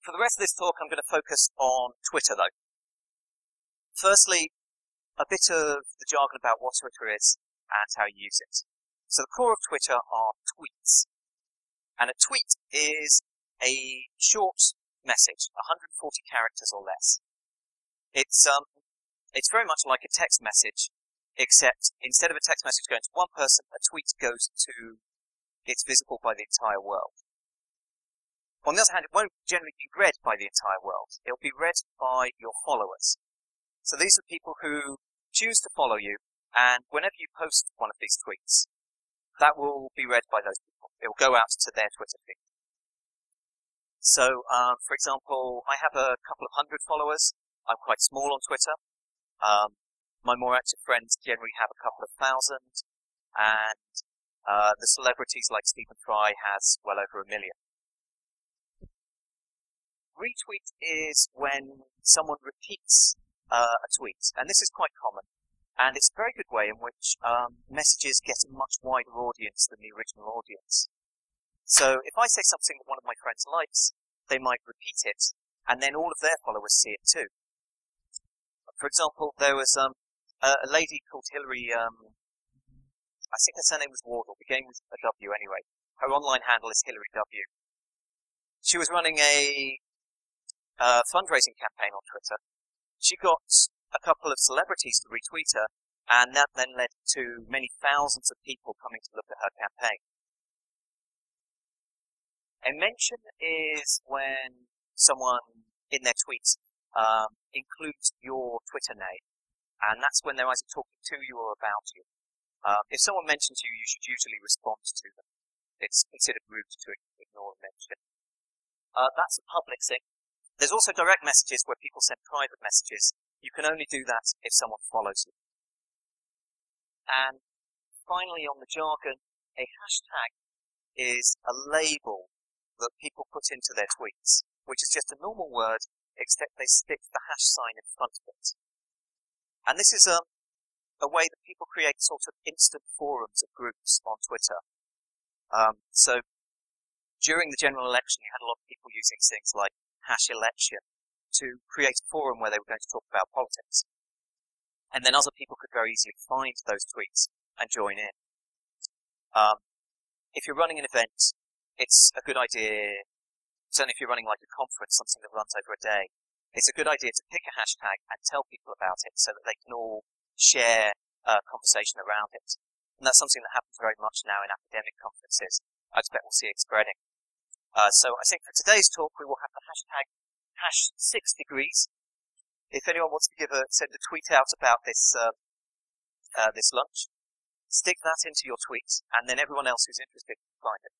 For the rest of this talk, I'm going to focus on Twitter, though. Firstly, a bit of the jargon about what Twitter is and how you use it. So the core of Twitter are tweets. And a tweet is a short message, 140 characters or less. It's very much like a text message, except instead of a text message going to one person, a tweet goes to, it's visible by the entire world. On the other hand, it won't generally be read by the entire world. It'll be read by your followers. So these are people who choose to follow you, and whenever you post one of these tweets, that will be read by those people. It will go out to their Twitter feed. So, for example, I have a couple of hundred followers. I'm quite small on Twitter. My more active friends generally have a couple of thousand, and the celebrities like Stephen Fry has well over 1 million. Retweet is when someone repeats a tweet, and this is quite common, and it's a very good way in which messages get a much wider audience than the original audience. So if I say something that one of my friends likes, they might repeat it, and then all of their followers see it too. For example, there was a lady called Hillary, I think her surname was Wardle, began with a W anyway. Her online handle is Hillary W. She was running a fundraising campaign on Twitter. She got a couple of celebrities to retweet her, and that then led to many thousands of people coming to look at her campaign. A mention is when someone in their tweets includes your Twitter name, and that's when they're either talking to you or about you. If someone mentions you, you should usually respond to them. It's considered rude to ignore a mention. That's a public thing. There's also direct messages where people send private messages. You can only do that if someone follows you. And finally, on the jargon, a hashtag is a label that people put into their tweets, which is just a normal word, except they stick the hash sign in front of it. And this is a way that people create sort of instant forums of groups on Twitter. So during the general election, you had a lot of people using things like hash election to create a forum where they were going to talk about politics. And then other people could very easily find those tweets and join in. If you're running an event, it's a good idea, certainly if you're running like a conference, something that runs over a day, it's a good idea to pick a hashtag and tell people about it so that they can all share a conversation around it. And that's something that happens very much now in academic conferences. I expect we'll see it spreading. So I think for today's talk, we will have the hashtag #6degrees. If anyone wants to send a tweet out about this lunch, stick that into your tweet, and then everyone else who's interested can find it.